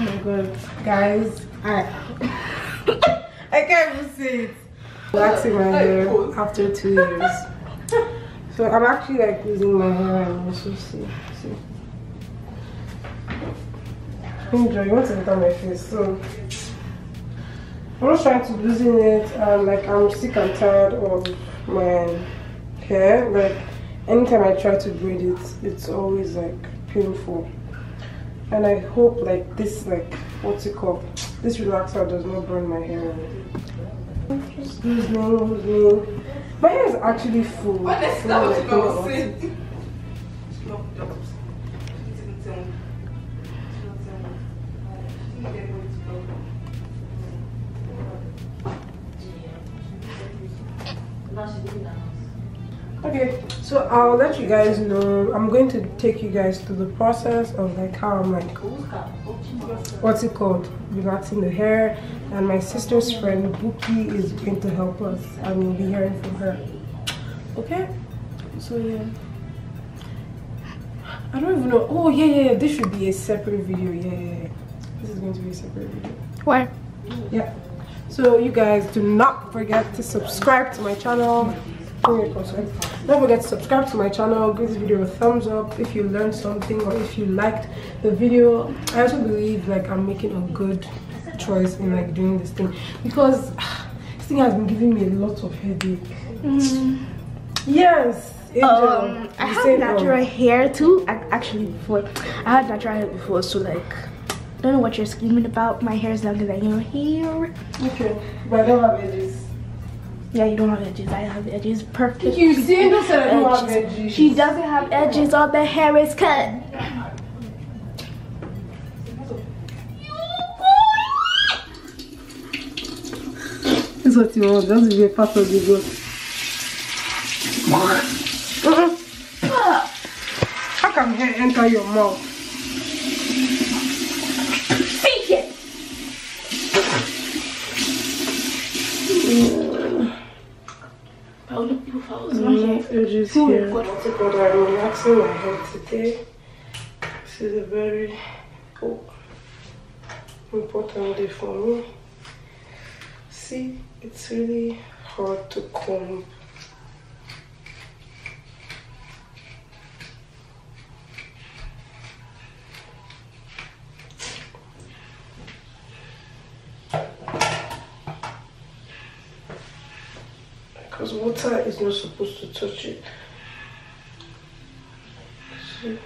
my god, guys, I can't even see it. Relaxing my hair after 2 years. So I'm actually like losing my hair and also see. Enjoy, you want to look at my face, so I'm just trying to loosen it, and like I'm sick and tired of my hair. Like anytime I try to braid it, it's always like painful. And I hope like this, like what's it called, this relaxer does not burn my hair. Just loosening. My hair is actually full. What is that? Okay, so I'll let you guys know. I'm going to take you guys through the process of like how I'm like, what's it called, relaxing the hair. And my sister's friend Buki is going to help us, and you'll be hearing from her. Okay, so yeah, I don't even know. Oh yeah, this should be a separate video. Yeah, this is going to be a separate video. Why? Yeah, so you guys do not forget to subscribe to my channel. Don't forget to subscribe to my channel, give this video a thumbs up if you learned something or if you liked the video. I also believe like I'm making a good choice in like doing this thing, because this thing has been giving me a lot of headache. Yes, Angel, I have natural hair too. Actually, before I had natural hair before, so like I don't know what you're screaming about. My hair is longer than your hair. Okay, but I don't have edges. Yeah, you don't have edges. I have edges. Perfect. You see, Angel said I don't have edges. She doesn't have edges. All the hair is cut. This is what you want. Just be a part of the group. How come hair enter your mouth? Take it. Edges here. But I'm relaxing my hair today. This is a very important day for me. See, it's really hard to comb. Because water is not supposed to touch it. See?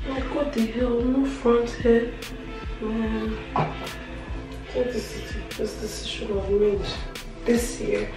Like what the hell, no front hair, man. I think this is the best decision I've made this year.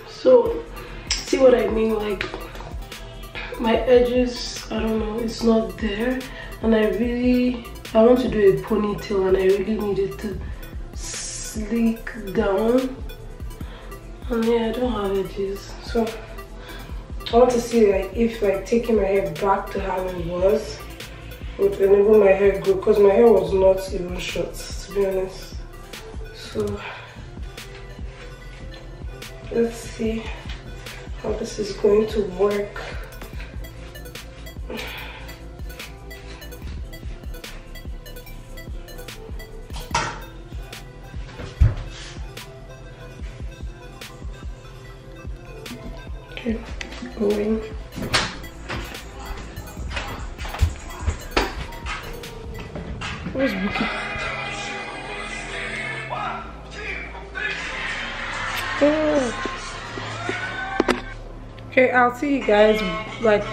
So, see what I mean? Like, my edges, I don't know, it's not there. And I want to do a ponytail, and I really need it to sleek down. And yeah, I don't have edges. So, I want to see like if like taking my hair back to how it was would enable my hair grow, because my hair was not even short, to be honest. So let's see how this is going to work. going. Where's Buki? Oh. Okay, I'll see you guys like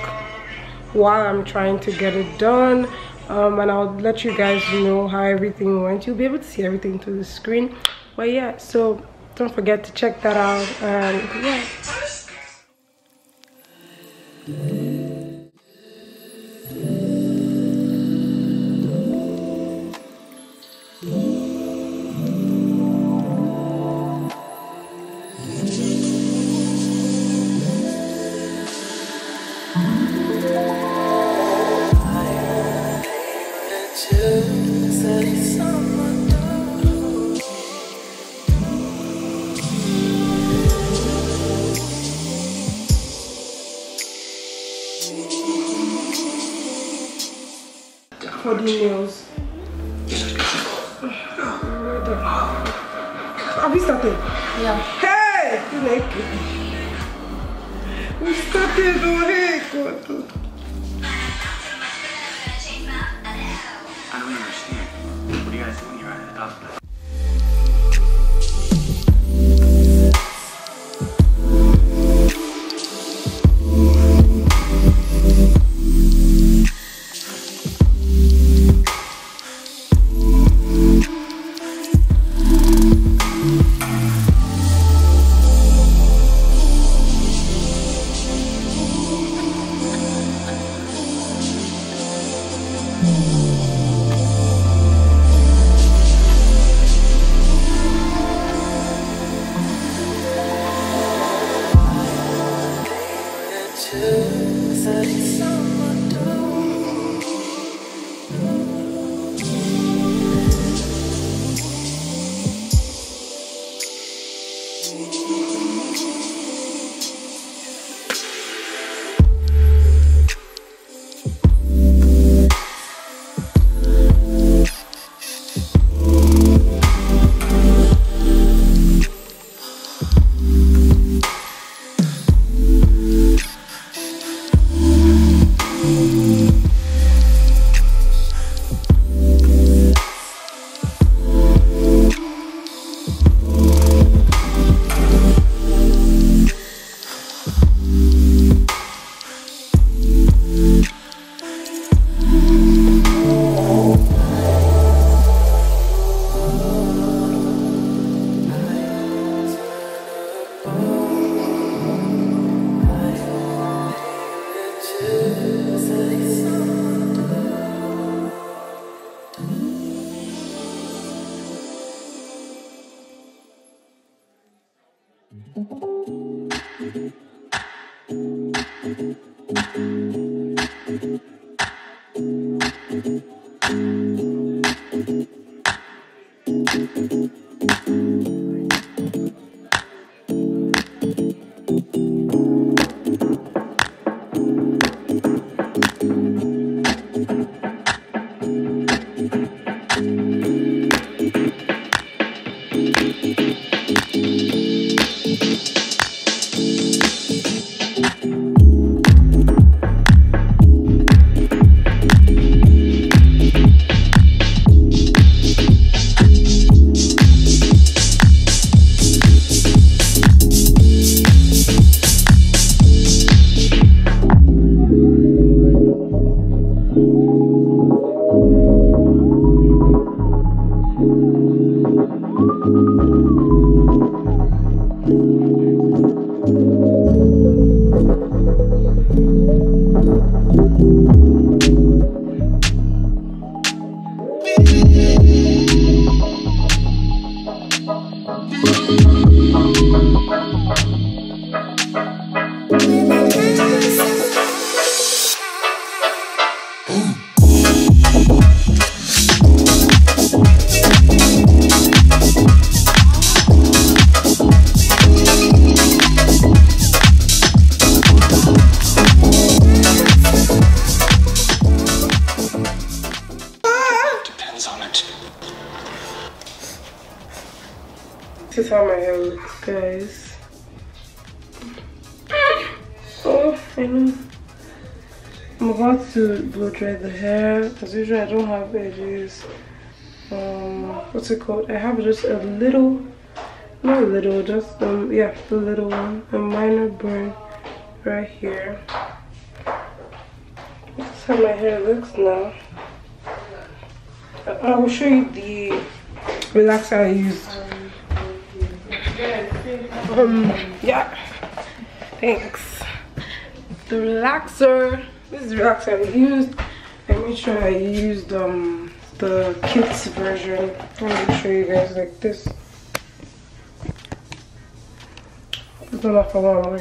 while I'm trying to get it done, and I'll let you guys know how everything went. You'll be able to see everything through the screen. But yeah, so don't forget to check that out, and yeah. For the nails. Have you started? Yeah. Hey! We started, oh hey, God. I don't understand. What are you guys doing here at the top? This is how my hair looks, guys. Oh. I know. I'm about to blow dry the hair. As usual, I don't have edges. What's it called? I have just a little, not a little, just yeah, the little one, a minor burn right here. This is how my hair looks now. I will show you the relaxer I used. Yeah, thanks. The relaxer, this is the relaxer I used. I made sure I used the kids version. Let me show you guys like this. It's not for long.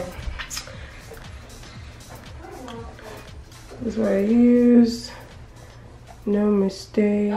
This is what I used. No mistake.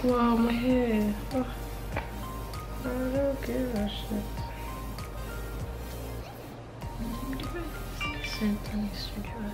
Wow, my hair. Oh, I don't give a shit. Same place to dry.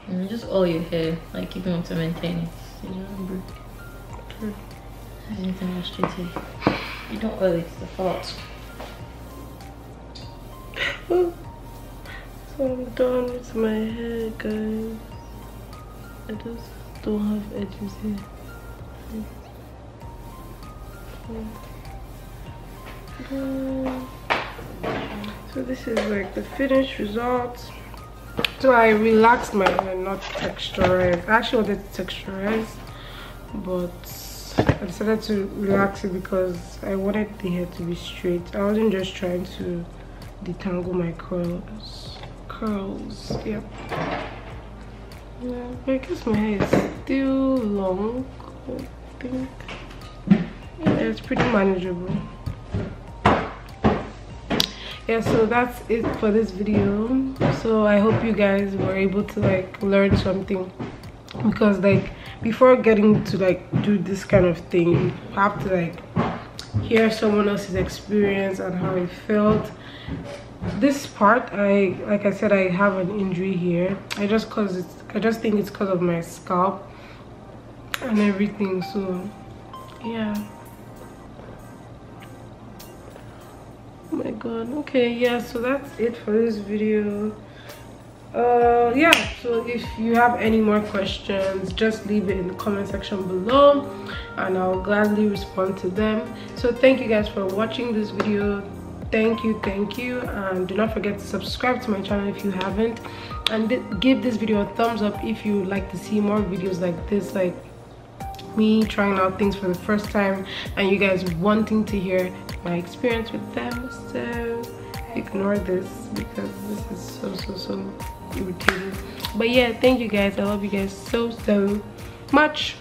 And just oil your hair, like if you want to maintain it. You know, anything else straight here. You don't oil it, it's the fault. So I'm done with my hair, guys. I just don't have edges here. So this is like the finished result. So I relaxed my hair, not texturized. I actually wanted to texturize, but I decided to relax it because I wanted the hair to be straight. I wasn't just trying to detangle my curls. Yeah. Yeah, but I guess my hair is still long, I think. Yeah, it's pretty manageable. Yeah, so that's it for this video. So I hope you guys were able to like learn something, because like before getting to like do this kind of thing, you have to like hear someone else's experience and how it felt. This part, like I said, I have an injury here. I just think it's because of my scalp and everything. So yeah. Oh my god. Okay, yeah, so that's it for this video. Yeah, so if you have any more questions, just leave it in the comment section below and I'll gladly respond to them. So thank you guys for watching this video. thank you. And do not forget to subscribe to my channel if you haven't, and give this video a thumbs up if you would like to see more videos like this, like me trying out things for the first time and you guys wanting to hear my experience with them. So ignore this because this is so irritating. But yeah, thank you guys. I love you guys so much.